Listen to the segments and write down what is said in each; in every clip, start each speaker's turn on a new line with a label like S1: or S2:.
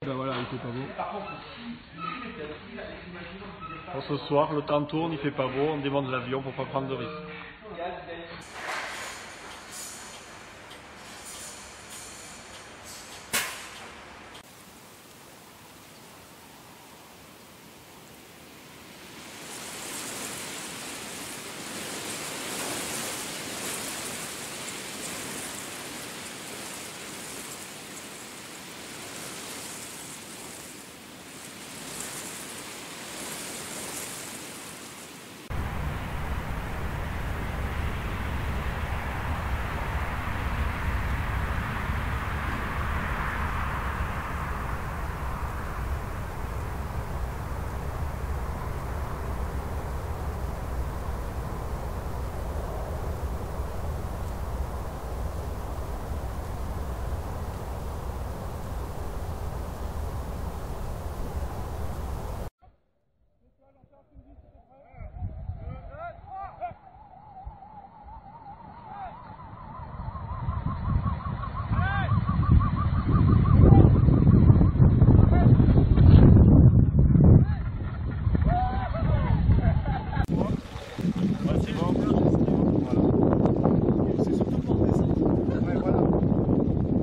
S1: Ben voilà, il fait pas beau. Bon, ce soir, le temps tourne, il fait pas beau, on démonte l'avion pour pas prendre de risques.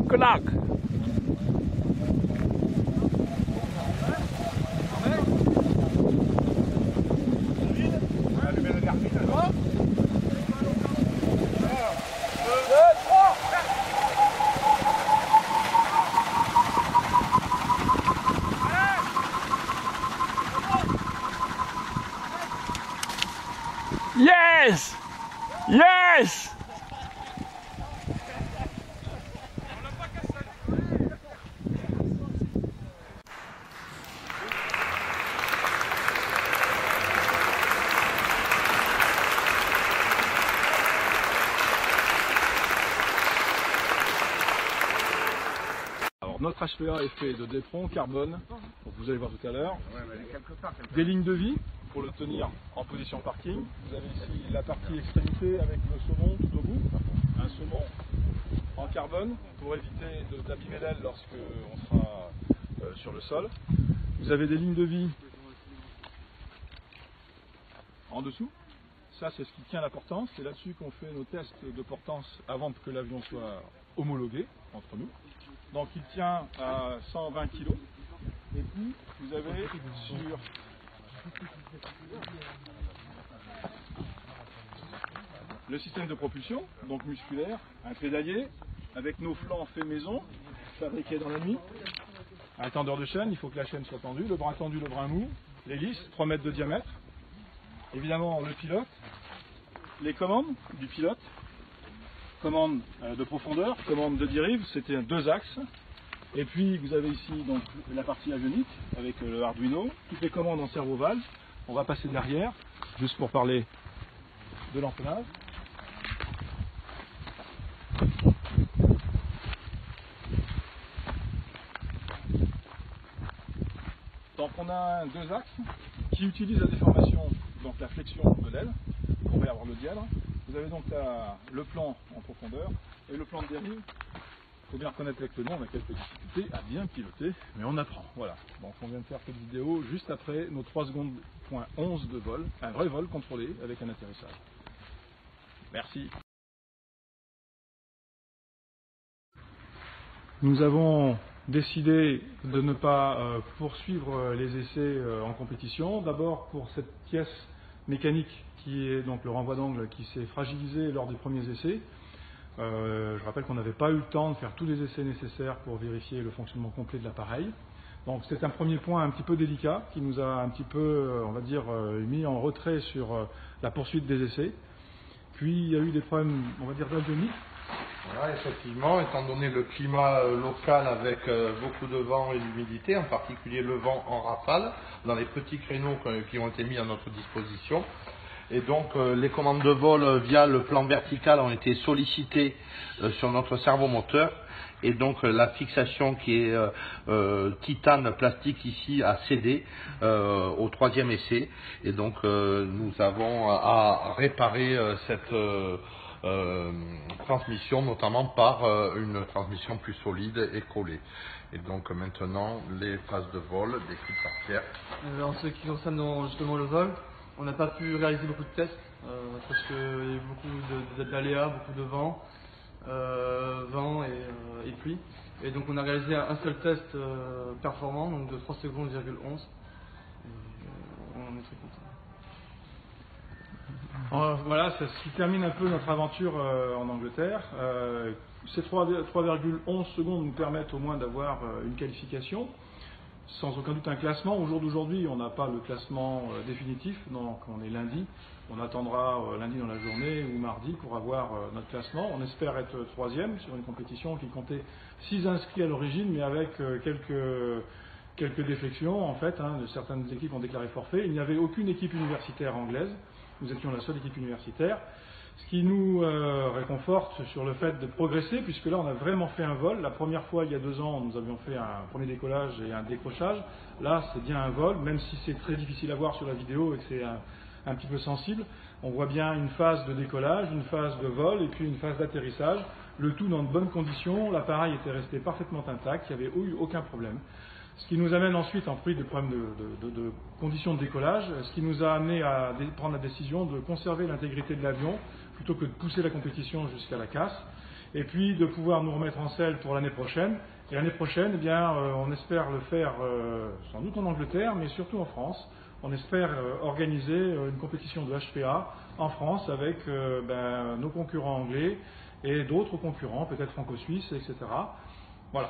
S1: Clac. Yes! Yes! Alors, notre HPA est fait de d'éperon carbone, donc vous allez voir tout à l'heure, des lignes de vie pour le tenir en position parking. Vous avez ici la partie extrémité avec le saumon tout au bout, un saumon en carbone pour éviter d'abîmer l'aile lorsque on sera sur le sol. Vous avez des lignes de vie en dessous. Ça, c'est ce qui tient la portance. C'est là-dessus qu'on fait nos tests de portance avant que l'avion soit homologué entre nous. Donc il tient à 120 kg. Et puis vous avez sur le système de propulsion, donc musculaire, un pédalier avec nos flancs faits maison, fabriqués dans la nuit. Un tendeur de chaîne, il faut que la chaîne soit tendue, le bras tendu, le bras mou, l'hélice, 3 mètres de diamètre. Évidemment le pilote, les commandes du pilote, commande de profondeur, commande de dérive, c'était 2 axes. Et puis vous avez ici donc la partie avionique avec le Arduino, toutes les commandes en servo-valve. On va passer derrière, juste pour parler de l'empennage. Donc on a 2 axes qui utilisent la déformation, donc la flexion de l'aile, pour avoir le dièdre. Vous avez donc le plan en profondeur et le plan de dérive. Il faut bien reconnaître avec le nom, on a quelques difficultés à bien piloter, mais on apprend. Voilà. Donc on vient de faire cette vidéo juste après nos 3 secondes point 11 de vol, un vrai vol contrôlé avec un atterrissage. Merci. Nous avons décidé de ne pas poursuivre les essais en compétition. D'abord pour cette pièce mécanique qui est donc le renvoi d'angle qui s'est fragilisé lors des premiers essais. Je rappelle qu'on n'avait pas eu le temps de faire tous les essais nécessaires pour vérifier le fonctionnement complet de l'appareil. Donc c'est un premier point un petit peu délicat qui nous a un petit peu, on va dire, mis en retrait sur la poursuite des essais. Puis il y a eu des problèmes, on va dire, d'avionique.
S2: Voilà, effectivement, étant donné le climat local avec beaucoup de vent et d'humidité, en particulier le vent en rafale, dans les petits créneaux qui ont été mis à notre disposition. Et donc les commandes de vol via le plan vertical ont été sollicitées sur notre servomoteur. Et donc la fixation qui est titane plastique ici a cédé au troisième essai. Et donc nous avons à réparer cette transmission, notamment par une transmission plus solide et collée. Et donc maintenant les phases de vol décrites par Pierre.
S3: En ce qui concerne justement le vol, on n'a pas pu réaliser beaucoup de tests parce qu'il y a eu beaucoup d'aléas, beaucoup de vent et pluie. Et donc on a réalisé un seul test performant, donc de 3 secondes, 0,11. On est très content.
S1: Voilà, c'est ce qui termine un peu notre aventure en Angleterre. Ces 3,11 secondes nous permettent au moins d'avoir une qualification. Sans aucun doute un classement. Au jour d'aujourd'hui, on n'a pas le classement définitif, donc on est lundi. On attendra lundi dans la journée ou mardi pour avoir notre classement. On espère être troisième sur une compétition qui comptait 6 inscrits à l'origine, mais avec quelques défections en fait. Certaines équipes ont déclaré forfait. Il n'y avait aucune équipe universitaire anglaise. Nous étions la seule équipe universitaire. Ce qui nous réconforte sur le fait de progresser, puisque là on a vraiment fait un vol. La première fois, il y a 2 ans, nous avions fait un premier décollage et un décrochage. Là, c'est bien un vol, même si c'est très difficile à voir sur la vidéo et que c'est un petit peu sensible. On voit bien une phase de décollage, une phase de vol et puis une phase d'atterrissage. Le tout dans de bonnes conditions. L'appareil était resté parfaitement intact, il n'y avait eu aucun problème. Ce qui nous amène ensuite, en fruit de problèmes de conditions de décollage, ce qui nous a amené à prendre la décision de conserver l'intégrité de l'avion plutôt que de pousser la compétition jusqu'à la casse, et puis de pouvoir nous remettre en selle pour l'année prochaine. Et l'année prochaine, eh bien, on espère le faire sans doute en Angleterre, mais surtout en France. On espère organiser une compétition de HPA en France avec nos concurrents anglais et d'autres concurrents, peut-être franco-suisses, etc. Voilà,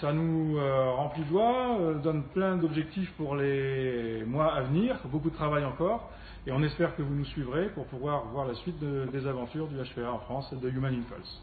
S1: ça nous remplit de joie, donne plein d'objectifs pour les mois à venir, beaucoup de travail encore, et on espère que vous nous suivrez pour pouvoir voir la suite des aventures du HPA en France et de Human Impulse.